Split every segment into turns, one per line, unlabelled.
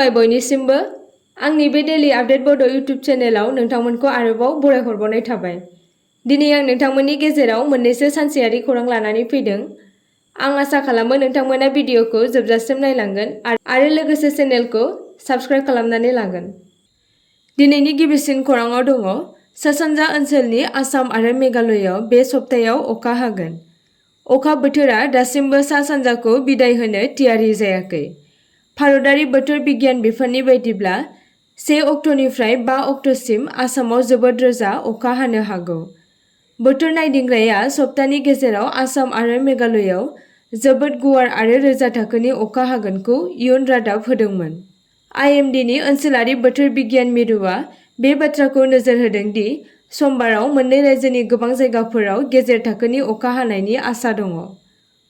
खुलुमबाय बयनिसिमबो आंनि बे डेली आपडेट बड' इउट्युब चेनेलाव नोंथांमोनखौ आरोबाव बरायहरबावनाय थाबाय। दिनै आं नोंथांमोननि गेजेराव मोननैसो सानसेयारि खौरां लानानै फैदों। आं आसा खालामो नोंथांमोना भिडिअखौ जोबजासिम नायलांगोन आरो लोगोसे चेनेलखौ साबस्क्राइब खालामनानै लागोन। दिनैनि गिबिसिन खौराङाव दङ सा-सानजा ओनसोलनि आसाम आरो मेघालयआव बे सप्तायाव अखा हागोन। अखा बोथोरा दासिमबो सा-सानजाखौ बिदाय होनो थियारि जायाखै। भारतारि बोथोर बिगियान बिफाननि बायदिब्ला 1 अक्ट'निफ्राय 5 अक्ट'सिम आसामाव जोबोद रोजा अखा हानो हागौ। बोथोर नायदिंग्राया सप्तानि गेजेराव आसाम आरो मेघालयआव जोबोद गुवार आरो रोजा थाखोनि अखा हागोनखौ इयुन रादाब होदोंमोन। IMDनि ओनसोलारि बोथोर बिगियान मिरुआ बे बाथ्राखौ नोजोर होदों दि समबाराव मोननै रायजोनि गोबां जायगाफोराव गेजेर थाखोनि अखा हानायनि आसा दङ।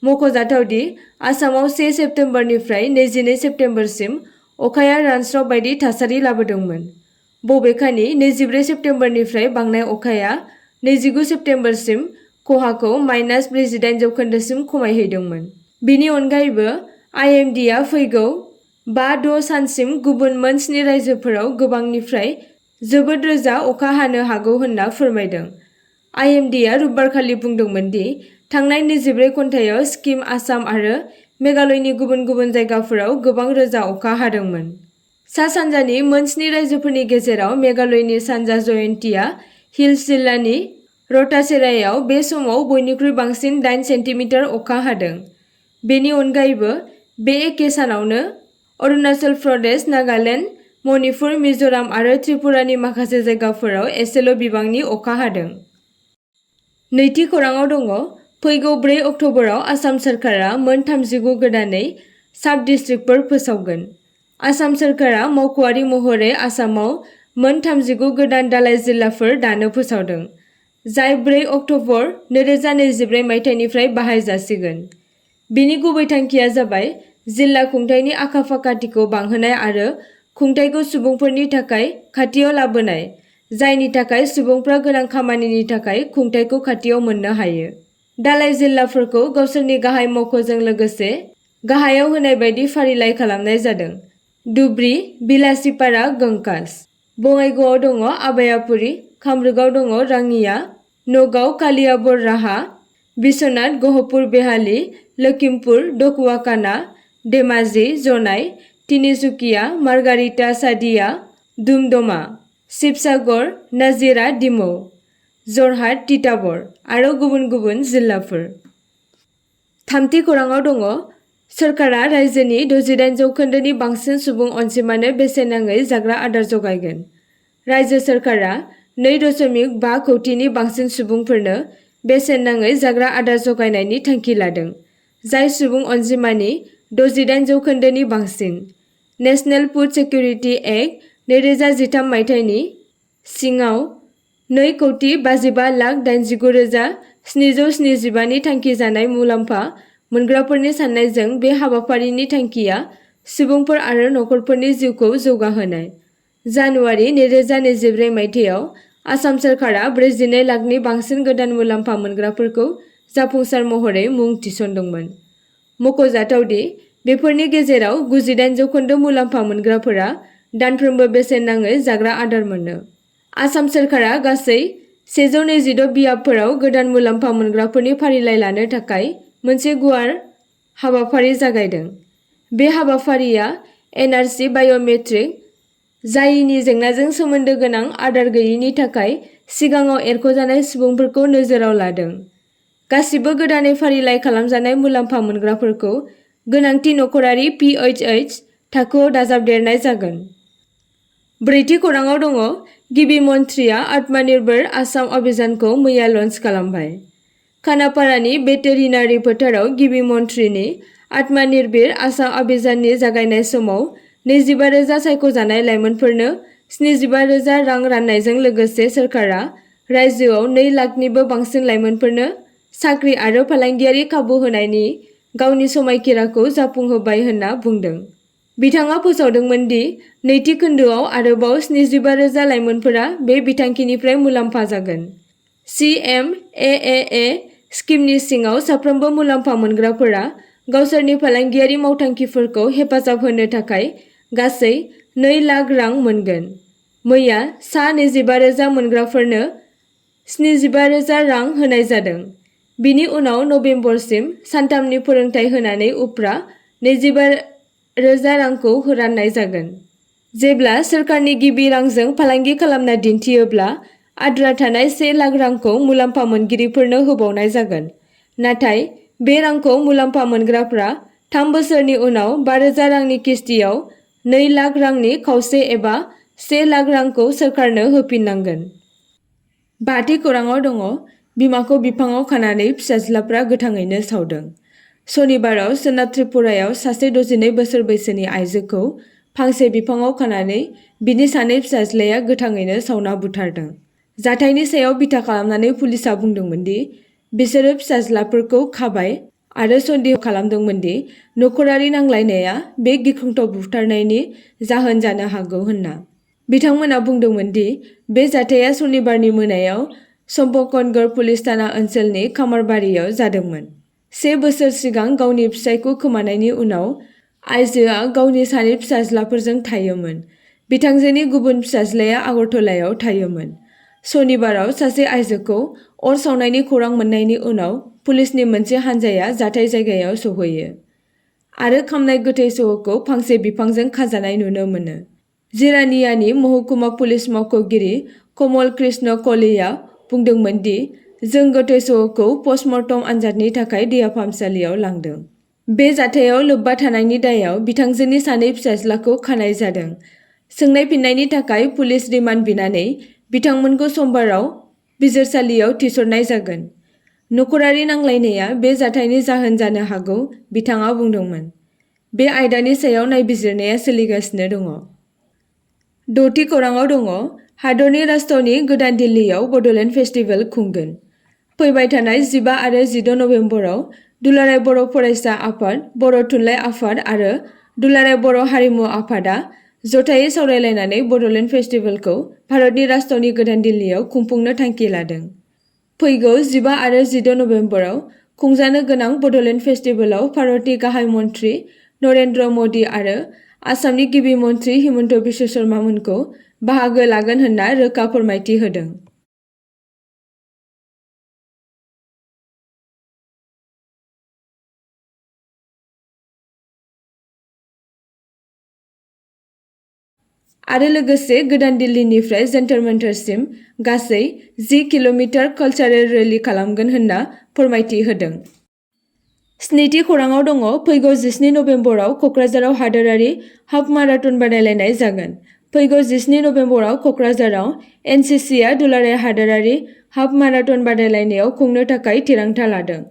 मख'जाथाव दि आसामाव 1 सेप्तेम्बरनिफ्राय 22 सेप्तेम्बरसिम अखाया रानस्राव बायदि थासारि लाबोदोंमोन। बबेखानि 24 सेप्तेम्बरनिफ्राय बांनाय अखाया 29 सेप्तेम्बरसिम खहाखौ -48 जौखोन्दोसिम खमायहैदोंमोन। बिनि अनगायैबो IMDआ फैगौ 5-6 सानसिम गुबुन मोन 7 रायजोफोराव गोबांनिफ्राय जोबोद रोजा अखा हानो हागौ होनना फोरमायदों। IMDआ रबिबारखालि बुंदोंमोन दि थांनाय 24 घन्टायाव सिक्किम, आसाम आरो मेघालयनि गुबुन गुबुन जायगाफोराव गोबां रोजा अखा हादोंमोन। सा-सानजानि मोन 7 रायजोफोरनि गेजेराव मेघालयनि सानजा जयन्तिया हिल्स जिल्लानि र'टासेरायाव बे समाव बयनिख्रुइ बांसिन 8 सेन्टिमिटार अखा हादों। बेनि अनगायैबो बे एखे सानावनो अरुणाचल प्रदेश, नागालेन्ड, मणिपुर, मिज'राम आरो त्रिपुरानि माखासे जायगाफोराव एसेल' बिबांनि अखा हादों। नैथि खौराङाव दङ फैगौ 4 अक्ट'बराव आसाम सोरखारा मोन 39 गोदानै साब-डिस्ट्रिक्टफोर फोसावगोन। आसाम सोरखारा मावख'आरि महरै आसामाव मोन 39 गोदान दालाय जिल्लाफोर दानो फोसावदों, जाय 4 अक्ट'बर 2024 मायथाइनिफ्राय बाहायजासिगोन। बिनि गुबै थांखिया जाबाय जिल्ला खुंथायनि आखा-फाखाथिखौ बांहोनाय आरो खुंथायखौ सुबुंफोरनि थाखाय खाथियाव लाबोनाय, जायनि थाखाय सुबुंफ्रा गोनां खामानिनि थाखाय खुंथायखौ खाथियाव मोननो हायो। दालाय जिल्लाफोरखौ गावसोरनि गाहाय मावख'जों लोगोसे गाहायाव होनाय बायदि फारिलाइ खालामनाय जादों। धुबरी, बिलासीपारा, गंकास। बङाइगावआव दङ आबायापुरी, कामरुगाव दङ राङिया, नगाव, कालियाबर राहा, बिश्वनाथ, गहपुर बेहाली, लखिमपुर, ढकुवाखाना, धेमाजी, जनाई, तिनिसुकिया, मार्गारिटा, सादिया, दुमडमा, शिबसागर, नाजिरा, डिमौ, जरहाट, तिताबर आरो गुबुन गुबुन जिल्लाफोर। थामथि खौराङाव दङ सोरखारा रायजोनि 68 जौखोन्दोनि बांसिन सुबुं अनजिमानो बेसेन नाङै जाग्रा आदार जगायगोन। रायजो सोरखारा 2.5 कौटिनि बांसिन सुबुंफोरनो बेसेन नाङै जाग्रा आदार जगायनायनि थांखि लादों, जाय सुबुं अनजिमानि 68 जौखोन्दोनि बांसिन। नेशनेल फुड सिकिउरिटि एक्ट 2013 मायथाइनि सिङाव 2,55,89,775 नि थांखि जानाय मुलाम्फा मोनग्राफोरनि साननायजों बे हाबाफारिनि थांखिया सुबुंफोर आरो नखरफोरनि जिउखौ जौगाहोनाय। जानुवारि 2024 मायथाइयाव आसाम सोरखारा 42 लाखनि बांसिन गोदान मुलाम्फा मोनग्राफोरखौ जाफुंसार महरै मुं थिसनदोंमोन। मख'जाथाव दि बेफोरनि गेजेराव 98 जौखोन्दो मुलाम्फा मोनग्राफोरा दानफ्रोमबो बेसेन नाङै जाग्रा आदार मोनो। आसाम सोरखारा गासै 126 बियाबफोराव गोदान मुलाम्फा मोनग्राफोरनि फारिलाइ लानो थाखाय मोनसे गुवार हाबाफारि जागायदों। बे हाबाफारिया NRC बाय'मेट्रिक जायिनि जेंनाजों सोमोन्दो गोनां आदार गैयैनि थाखाय सिगाङाव एरख'जानाय सुबुंफोरखौ नोजोराव लादों। गासिबो गोदानै फारिलाइ खालामजानाय मुलाम्फा मोनग्राफोरखौ गोनांथि नखरारि PHH थाखोआव दाजाबदेरनाय जागोन। ब्रैथि खौराङाव दङ गिबि मन्थ्रिया आत्मनिर्भर आसाम अभियानखौ मैया लन्च खालामबाय। खानापारानि भेटेरिनारि फोथाराव गिबि मन्थ्रिनि आत्मनिर्भर आसाम अभियाननि जागायनाय समाव 25,000 सायख'जानाय लाइमोनफोरनो 75,000 रां राननायजों लोगोसे सोरखारा रायजोआव 2 लाखनिबो बांसिन लाइमोनफोरनो साख्रि आरो फालांगियारि खाबु होनायनि गावनि समायखिराखौ जाफुंहोबाय होनना बुंदों। बिथाङा फोसावदोंमोन दि नैथि खोन्दोआव आरोबाव 75,000 लाइमोनफोरा बे बिथांखिनिफ्राय मुलाम्फा जागोन। CMAAA स्किमनि सिङाव साफ्रोमबो मुलाम्फा मोनग्राफोरा गावसोरनि फालांगियारि मावथांखिफोरखौ हेफाजाब होनो थाखाय गासै 2 लाख रां मोनगोन। मैया सा 25,000 मोनग्राफोरनो 75,000 रां होनाय जादों। बिनि उनाव नबेम्बरसिम सानथामनि फोरोंथाय होनानै उफ्रा 25,000 रांखौ राननाय जागोन। जेब्ला सोरखारनि गिबि रांजों फालांगि खालामना दिन्थियोब्ला आद्रा थानाय 1 लाख रांखौ मुलाम्फा मोनगिरिफोरनो होबावनाय जागोन। नाथाय बे रांखौ मुलाम्फा मोनग्राफ्रा 3 बोसोरनि उनाव 5,000 रांनि किस्तियाव 2 लाख रांनि खावसे एबा 1 लाख रांखौ सोरखारनो होफिननांगोन। बाथि खौराङाव दङ बिमाखौ बिफाङाव खानानै फिसाज्लाफ्रा गोथाङैनो सावदों। सनिबाराव सोनाब त्रिपुरायाव सासे 62 बोसोर बैसोनि आइजोखौ फांसे बिफाङाव खानानै बिनि 2 फिसाज्लाया गोथाङैनो सावना बुथारदों। जाथायनि सायाव बिथा खालामनानै पुलिसआ बुंदोंमोन दि बिसोरो फिसाज्लाफोरखौ खाबाय आरो सन्देह खालामदोंमोन दि नखरारि नांलायनाया बे गिख्रंथाव बुथारनायनि जाहोन जानो हागौ होनना। बिथांमोना बुंदोंमोन दि बे जाथाया सनिबारनि मोनायाव सम्पकनगढ़ पुलिस थाना ओनसोलनि खामारबारियाव जादोंमोन। 1 बोसोर सिगां गावनि फिसायखौ खोमानायनि उनाव आइजोआ गावनि 2 फिसाज्लाफोरजों थायोमोन। बिथांजोनि गुबुन फिसाज्लाया आगरतलायाव थायोमोन। सनिबाराव सासे आइजोखौ अर सावनायनि खौरां मोननायनि उनाव पुलिसनि मोनसे हानजाया जाथाय जायगायाव सौहैयो आरो खामनाय गोथै सह'खौ फांसे बिफांजों खाजानाय नुनो मोनो। जिरानियानि महकुमा पुलिस मावख'गिरि कमल कृष्ण कलिया बुंदोंमोन दि जों गोथै सह'खौ पस्टमर्टम आनजादनि थाखाय देहा फाहामसालियाव लांदों। बे जाथायाव लोब्बा थानायनि दायाव बिथांजोनि 2 फिसाज्लाखौ खानाय जादों। सोंनाय फिननायनि थाखाय पुलिस रिमान्ड बिनानै बिथांमोनखौ समबाराव बिजिरसालियाव थिसननाय जागोन। नखरारि नांलायनाया बे जाथायनि जाहोन जानो हागौ बिथाङा बुंदोंमोन। बे आयदानि सायाव नायबिजिरनाया सोलिगासिनो दङ। 6थि खौराङाव दङ हादरनि राजथावनि गोदान दिल्लीयाव बड'लेण्ड फेस्टिभेल खुंगोन। फैबाय थानाय 15 आरो 16 नबेम्बराव दुलाराय बर' फरायसा आफाद, बर' थुनलाइ आफाद आरो दुलाराय बर' हारिमु आफादआ जथायै सावरायलायनानै बड'लेण्ड फेस्टिभेलखौ भारतनि राजथावनि गोदान दिल्लीयाव खुंफुंनो थांखि लादों। फैगौ 15 आरो 16 नबेम्बराव खुंजानो गोनां बड'लेण्ड फेस्टिभेलाव भारतनि गाहाय मन्त्रि नरेन्द्र मदि आरो आसामनि गिबि मन्त्रि हिमन्त बिश्व शर्मा मोनखौ बाहागो लागोन होनना रोखा फोरमायथि होदों। आरो लोगोसे गोदान दिल्लीनिफ्राय जन्तर मन्तरसिम गासै 10 किल'मिटार कालचारेल रेली खालामगोन होनना फोरमायथि होदों। 7थि खौराङाव दङ फैगौ 17 नबेम्बराव क'क्राझाराव हादोरारि हाफ माराथन बादायलायनाय जागोन। फैगौ 17 नबेम्बराव क'क्राझाराव एनसिसिआ दुलाराय हादोरारि हाफ माराथन बादायलायनायाव खुंनो थाखाय थिरांथा लादों।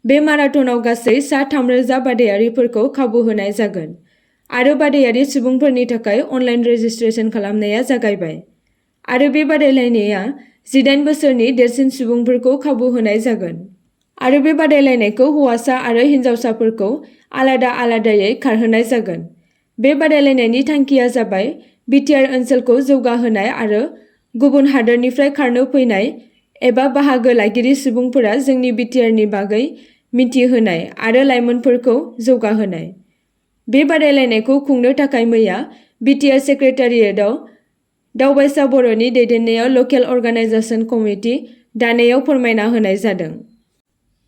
बे माराथनआव गासै सा 3,000 बादायारिफोरखौ खाबु होनाय जागोन आरो बादायारि सुबुंफोरनि थाखाय अनलाइन रेजिस्ट्रेशन खालामनाया जागायबाय आरो बे बादायलायनाया 18 बोसोरनि देरसिन सुबुंफोरखौ खाबु होनाय जागोन आरो बे बादायलायनायखौ हौवासा आरो हिन्जावसाफोरखौ आलादा आलादायै खारहोनाय जागोन। बे बादायलायनायनि थांखिया जाबाय बिटिआर ओनसोलखौ जौगाहोनाय आरो गुबुन हादोरनिफ्राय खारनो फैनाय एबा बाहागो लागिरि सुबुंफोरा जोंनि बिटिआरनि बागै मिथिहोनाय आरो लाइमोनफोरखौ जौगाहोनाय। बे बादायलायनायखौ खुंनो थाखाय मैया बिटिआर सेक्रेटारियेटआव दावबायसा बर'नि दैदेननायाव लकेल अर्गानाइजेशन कमिटि दानायाव फोरमायना होनाय जादों।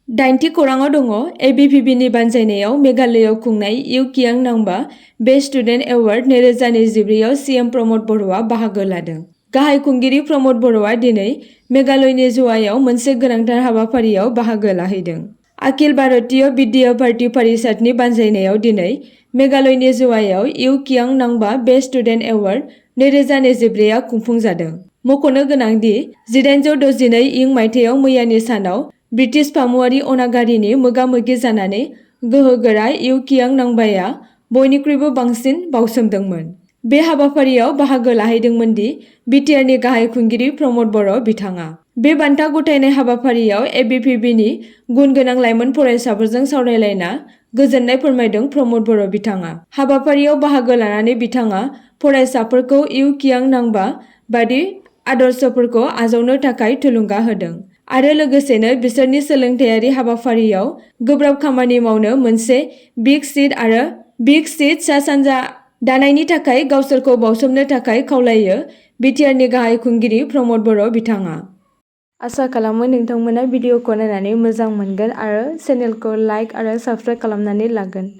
8थि खौराङाव दङ एबिभिपिनि बानजायनायाव मेघालयआव खुंनाय इउ कियां नांबा बेस्ट स्टुडेन्ट एवार्ड 2024 आव सिएम प्रमद बर'आ बाहागो लादों। गाहाय खुंगिरि प्रमद बर'आ दिनै मेघालयनि ज'आयाव मोनसे गोनांथार हाबाफारियाव बाहागो लाहैदों। अखिल भारतीय विद्या भारती परिषदनि बानजायनायाव दिनै मेघालयनि ज'आयाव इउ कियां नांबा बेस्ट स्टुडेन्ट एवार्ड 2024 आ खुंफुंजादों। मख'नो गोनांदि 1862 इं मायथाइयाव मैयानि सानाव ब्रिटिश फामुवारि अनागारिनि मोगा-मोगि जानानै गोहोगोरा इउ कियां नांबाया बयनिख्रुइबो बांसिन बावसोमदोंमोन। बे हाबाफारियाव बाहागो लाहैदोंमोन दि बिटिआरनि गाहाय खुंगिरि प्रमद बर' बिथाङा। बे बान्था गथायनाय हाबाफारियाव एबिभिपिनि गुन गोनां लाइमोन फरायसाफोरजों सावरायलायना गोजोननाय फोरमायदों प्रमद बर' बिथाङा। हाबाफारियाव बाहागो लानानै बिथाङा फरायसाफोरखौ इउ कियां नांबा बादि आदर्शफोरखौ आजावनो थाखाय थुलुंगा होदों आरो लोगोसेनो बिसोरनि सोलोंथायारि हाबाफारियाव गोब्राब खामानि मावनो मोनसे बिग सिट सा सानजा दानायनि थाखाय गावसोरखौ बावसोमनो थाखाय खावलायो बिटिआरनि गाहाय खुंगिरि प्रमद बर' बिथाङा। आसा खालामो नोंथांमोना भिडिअखौ नायनानै मोजां मोनगोन आरो चेनेलखौ लाइक आरो साबस्क्राइब खालामनानै लागोन।